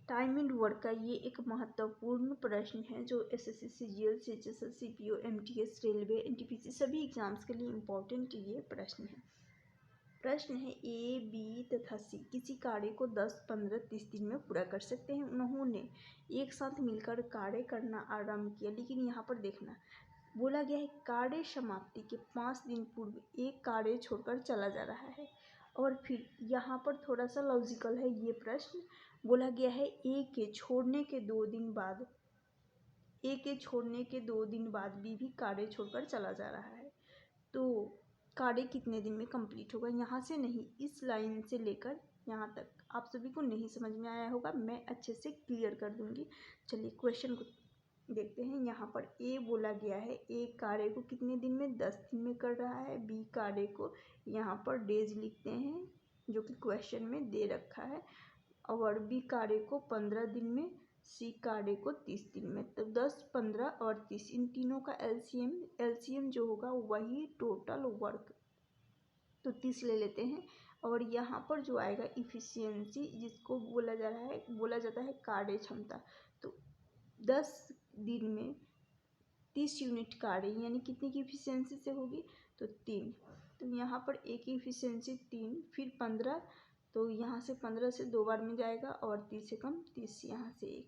Time and work का ये एक महत्वपूर्ण प्रश्न है जो SSC, CGL, CHSL, CPO, MTS, railway, NTPC सभी एग्जाम्स के लिए इम्पोर्टेंट ये प्रश्न है। प्रश्न है ए, बी तथा सी किसी कार्य को 10, 15, 30 दिन में पूरा कर सकते हैं। उन्होंने एक साथ मिलकर कार्य करना आरंभ किया, लेकिन यहाँ पर देखना बोला गया है कार्य समाप्ति के 5 दिन पूर्व एक कार्य छोड़कर चला जा रहा है। और फिर यहाँ पर थोड़ा सा लॉजिकल है ये प्रश्न। बोला गया है ए के छोड़ने के 2 दिन बाद बी भी कार्य छोड़कर चला जा रहा है, तो कार्य कितने दिन में कंप्लीट होगा। यहाँ से नहीं, इस लाइन से लेकर यहाँ तक आप सभी को नहीं समझ में आया होगा, मैं अच्छे से क्लियर कर दूंगी। चलिए क्वेश्चन को देखते हैं। यहाँ पर ए बोला गया है ए कार्य को कितने दिन में 10 दिन में कर रहा है। बी कार्य को यहाँ पर डेज लिखते हैं जो कि क्वेश्चन में दे रखा है, और बी कार्य को 15 दिन में, सी कार्य को 30 दिन में। तो 10, 15 और 30 इन तीनों का एलसीएम जो होगा वही टोटल वर्क, तो 30 ले लेते हैं। और यहाँ पर जो आएगा इफिशियंसी, जिसको बोला जाता है कार्य क्षमता, तो 10 दिन में 30 यूनिट कार्य यानी कितने की इफिशियंसी से होगी, तो 3। तो यहाँ पर ए की इफिशियंसी 3, फिर 15, तो यहाँ से 15 से 2 बार में जाएगा, और 30 से कम 30 यहाँ से 1,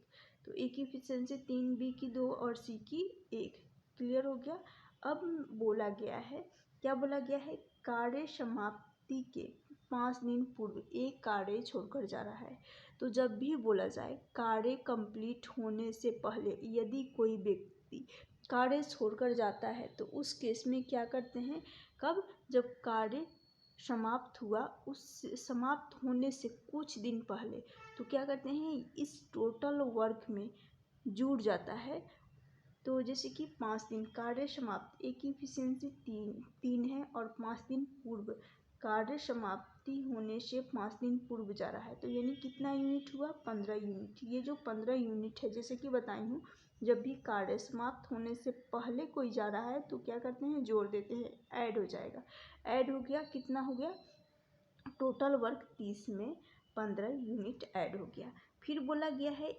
तो ए की इफिशियंसी 3, बी की 2 और सी की 1। क्लियर हो गया। अब बोला गया है, क्या बोला गया है, कार्य समाप्ति के 5 दिन पूर्व एक कार्य छोड़कर जा रहा है। तो जब भी बोला जाए कार्य कंप्लीट होने से पहले यदि कोई व्यक्ति कार्य छोड़कर जाता है, तो उस केस में क्या करते हैं, कब, जब कार्य समाप्त हुआ, उस समाप्त होने से कुछ दिन पहले, तो क्या करते हैं, इस टोटल वर्क में जुड़ जाता है। तो जैसे कि 5 दिन कार्य समाप्त, एक की इफिशियंसी 3 है, और 5 दिन पूर्व कार्य समाप्ति होने से 5 दिन पूर्व जा रहा है, तो यानी कितना यूनिट हुआ, 15 यूनिट। ये जो 15 यूनिट है, जैसे कि बताई हूँ, जब भी कार्य समाप्त होने से पहले कोई जा रहा है तो क्या करते हैं, जोड़ देते हैं, ऐड हो जाएगा। ऐड हो गया, कितना हो गया, टोटल वर्क 30 में 15 यूनिट ऐड हो गया। फिर बोला गया है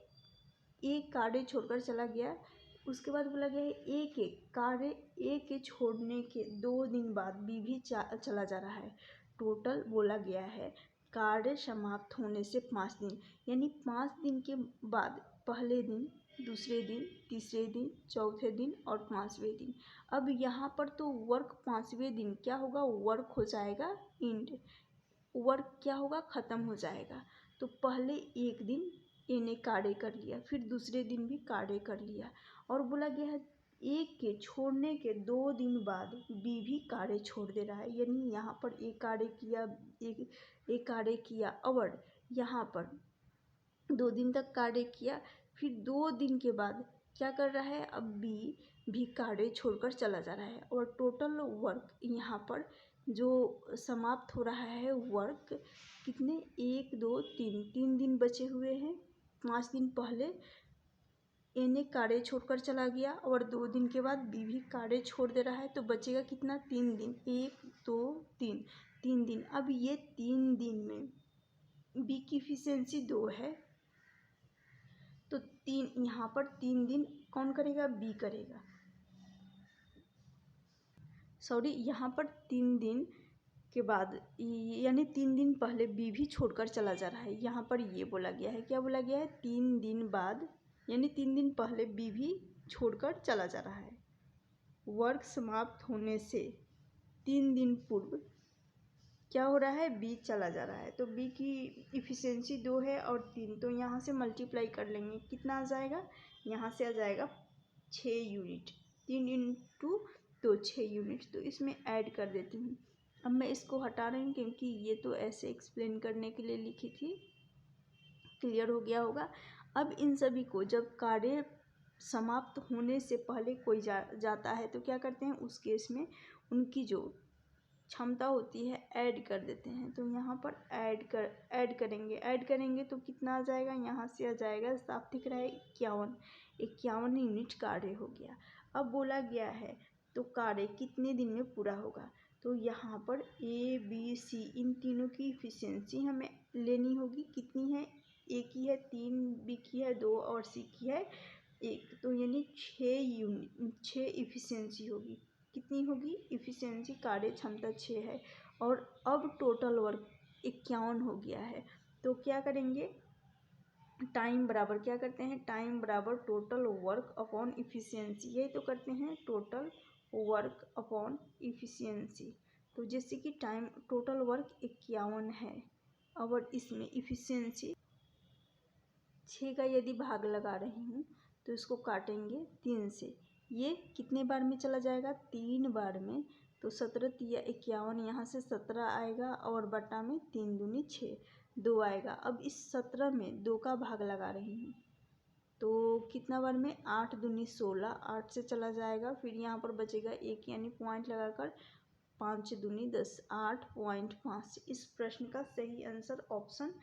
एक कार्य छोड़कर चला गया, उसके बाद बोला गया है ए के छोड़ने के 2 दिन बाद बी भी चला जा रहा है। टोटल बोला गया है कार्य समाप्त होने से 5 दिन, यानी 5 दिन के बाद पहले दिन, दूसरे दिन, तीसरे दिन, चौथे दिन और 5वें दिन। अब यहाँ पर तो वर्क 5वें दिन क्या होगा, वर्क हो जाएगा एंड, वर्क क्या होगा, ख़त्म हो जाएगा। तो पहले एक दिन ए ने कार्य कर लिया, फिर दूसरे दिन भी कार्य कर लिया, और बोला गया है ए के छोड़ने के 2 दिन बाद बी भी कार्य छोड़ दे रहा है, यानी यहाँ पर ए कार्य किया और यहाँ पर 2 दिन तक कार्य किया, फिर 2 दिन के बाद क्या कर रहा है, अब बी भी कार्य छोड़कर चला जा रहा है, और टोटल वर्क यहाँ पर जो समाप्त हो रहा है वर्क कितने, 1, 2, 3 दिन बचे हुए हैं। 5 दिन पहले ए ने कार्य छोड़कर चला गया, और 2 दिन के बाद बी भी कार्य छोड़ दे रहा है, तो बचेगा कितना, 3 दिन, 1, 2, 3 दिन। अब ये 3 दिन में बी की इफिशियंसी 2 है, तो 3 यहाँ पर 3 दिन कौन करेगा, बी करेगा, सॉरी, यहाँ पर 3 दिन के बाद यानी 3 दिन पहले बी भी छोड़कर चला जा रहा है। यहाँ पर ये बोला गया है, क्या बोला गया है, 3 दिन बाद यानी 3 दिन पहले बी भी छोड़कर चला जा रहा है। वर्क समाप्त होने से 3 दिन पूर्व क्या हो रहा है, बी चला जा रहा है, तो बी की इफिशियंसी 2 है और 3, तो यहाँ से मल्टीप्लाई कर लेंगे, कितना आ जाएगा, यहाँ से आ जाएगा 6 यूनिट, 3 इंटू 2 6 यूनिट, तो इसमें ऐड कर देती हूँ। अब मैं इसको हटा रही हूँ क्योंकि ये तो ऐसे एक्सप्लेन करने के लिए लिखी थी। क्लियर हो गया होगा। अब इन सभी को जब कार्य समाप्त होने से पहले कोई जाता है तो क्या करते हैं, उस केस में उनकी जो क्षमता होती है ऐड कर देते हैं। तो यहाँ पर ऐड करेंगे तो कितना आ जाएगा, यहाँ से आ जाएगा, साफ दिख रहा है 51 यूनिट कार्य हो गया। अब बोला गया है तो कार्य कितने दिन में पूरा होगा, तो यहाँ पर ए बी सी इन तीनों की इफिशियंसी हमें लेनी होगी, कितनी है ए की है 3, बी की है 2 और सी की है 1। तो यानी 6 इफ़िशियंसी होगी। कितनी होगी इफ़िशियंसी? कार्य क्षमता 6 है और अब टोटल वर्क 51 हो गया है। तो क्या करेंगे, टाइम बराबर क्या करते हैं, टाइम बराबर टोटल वर्क अपॉन इफ़िशियंसी, यही तो करते हैं, टोटल वर्क अपॉन इफ़िशियंसी। तो जैसे कि टाइम टोटल वर्क 51 है और इसमें इफ़िशियंसी 6 का यदि भाग लगा रही हूँ तो इसको काटेंगे 3 से। ये कितने बार में चला जाएगा, 3 बार में। तो 17 तिया 51, यहाँ से 17 आएगा और बटा में 3 दूनी 6, 2 आएगा। अब इस 17 में 2 का भाग लगा रही हूँ तो कितना बार में, 8 दूनी 16, 8 से चला जाएगा। फिर यहाँ पर बचेगा 1 यानी पॉइंट लगाकर 5 दूनी 10, 8.5। इस प्रश्न का सही आंसर ऑप्शन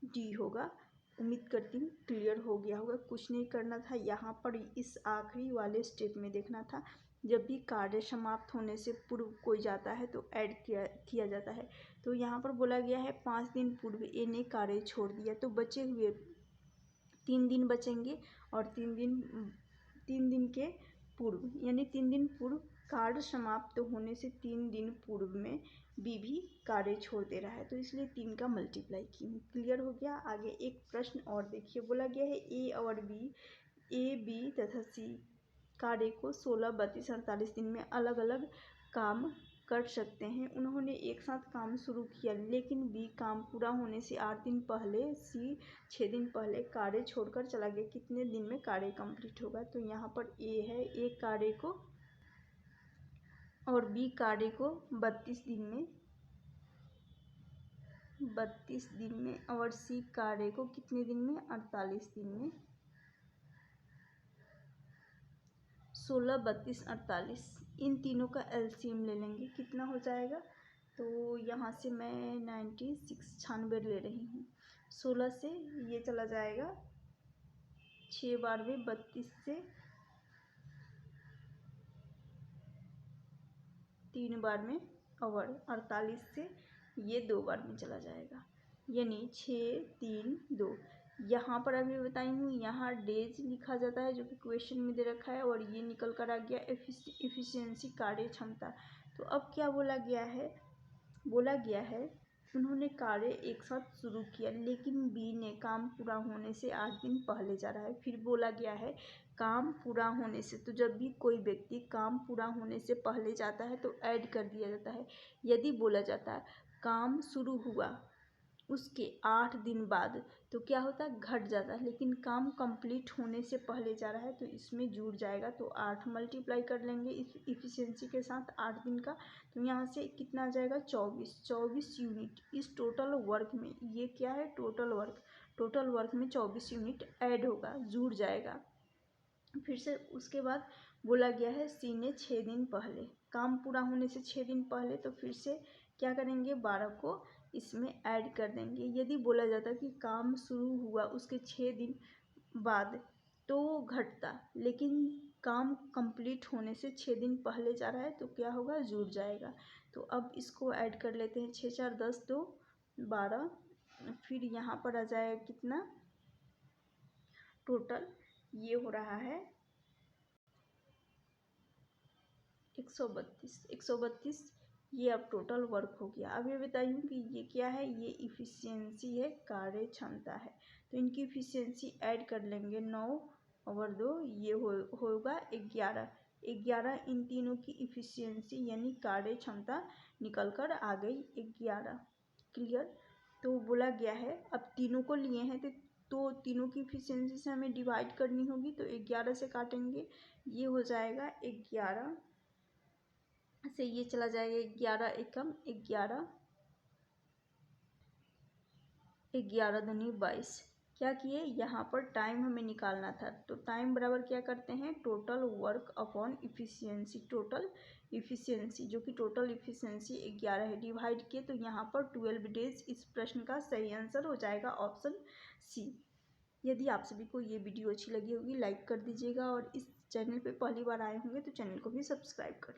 डी होगा। उम्मीद करती हूँ क्लियर हो गया होगा। कुछ नहीं करना था, यहाँ पर इस आखिरी वाले स्टेप में देखना था। जब भी कार्य समाप्त होने से पूर्व कोई जाता है तो ऐड किया जाता है। तो यहाँ पर बोला गया है 5 दिन पूर्व ए ने कार्य छोड़ दिया, तो बचे हुए 3 दिन बचेंगे और 3 दिन के पूर्व यानी 3 दिन पूर्व कार्य समाप्त होने से 3 दिन पूर्व में बी भी कार्य छोड़ दे रहा है, तो इसलिए 3 का मल्टीप्लाई की हूँ। क्लियर हो गया। आगे एक प्रश्न और देखिए, बोला गया है ए बी तथा सी कार्य को 16, 32, 48 दिन में अलग अलग काम कर सकते हैं। उन्होंने एक साथ काम शुरू किया, लेकिन बी काम पूरा होने से 8 दिन पहले, सी 6 दिन पहले कार्य छोड़कर चला गया। कितने दिन में कार्य कंप्लीट होगा? तो यहाँ पर ए है, ए कार्य को और बी कार्य को 32 दिन में और सी कार्य को कितने दिन में, 48 दिन में। 16, 32, 48, इन तीनों का एलसीएम ले लेंगे, कितना हो जाएगा? तो यहाँ से मैं 96 ले रही हूँ। 16 से ये चला जाएगा 6 बार में, 32 से 3 बार में और 48 से ये 2 बार में चला जाएगा, यानी 6, 3, 2। यहाँ पर अभी बताई हूँ, यहाँ डेज लिखा जाता है जो कि क्वेश्चन में दे रखा है, और ये निकल कर आ गया एफिशिएंसी कार्य क्षमता। तो अब क्या बोला गया है, उन्होंने कार्य एक साथ शुरू किया, लेकिन बी ने काम पूरा होने से 8 दिन पहले जा रहा है। फिर बोला गया है काम पूरा होने से, तो जब भी कोई व्यक्ति काम पूरा होने से पहले जाता है तो ऐड कर दिया जाता है। यदि बोला जाता है काम शुरू हुआ उसके 8 दिन बाद, तो क्या होता है, घट जाता है। लेकिन काम कंप्लीट होने से पहले जा रहा है तो इसमें जुड़ जाएगा, तो 8 मल्टीप्लाई कर लेंगे इस इफिशियंसी के साथ 8 दिन का, तो यहाँ से कितना आ जाएगा, 24 यूनिट। इस टोटल वर्क में, ये क्या है, टोटल वर्क में 24 यूनिट ऐड होगा, जुड़ जाएगा। फिर से उसके बाद बोला गया है सी ने 6 दिन पहले, काम पूरा होने से 6 दिन पहले, तो फिर से क्या करेंगे, 12 को इसमें ऐड कर देंगे। यदि बोला जाता कि काम शुरू हुआ उसके 6 दिन बाद तो घटता, लेकिन काम कंप्लीट होने से 6 दिन पहले जा रहा है तो क्या होगा, जुड़ जाएगा। तो अब इसको ऐड कर लेते हैं, 6, 4, 10, 2, 12। फिर यहाँ पर आ जाएगा कितना, टोटल ये हो रहा है 132। ये अब टोटल वर्क हो गया। अब ये बताइए कि ये क्या है, ये इफ़िशियंसी है, कार्य क्षमता है। तो इनकी इफ़िशियंसी ऐड कर लेंगे, 9 और 2 ये होगा 11। इन तीनों की इफ़िशियंसी यानी कार्य क्षमता निकल कर आ गई 11। क्लियर। तो बोला गया है, अब तीनों को लिए हैं तो तीनों की इफ़िशियंसी से हमें डिवाइड करनी होगी, तो 11 से काटेंगे, ये हो जाएगा 11 से ये चला जाएगा 11 एकम 11, 11 दूनी 22। क्या किए, यहाँ पर टाइम हमें निकालना था, तो टाइम बराबर क्या करते हैं, total work upon efficiency. Total efficiency जो कि टोटल इफ़िशियंसी 11 है, डिवाइड किए तो यहाँ पर 12 डेज। इस प्रश्न का सही आंसर हो जाएगा ऑप्शन सी। यदि आप सभी को ये वीडियो अच्छी लगी होगी लाइक कर दीजिएगा, और इस चैनल पे पहली बार आए होंगे तो चैनल को भी सब्सक्राइब कर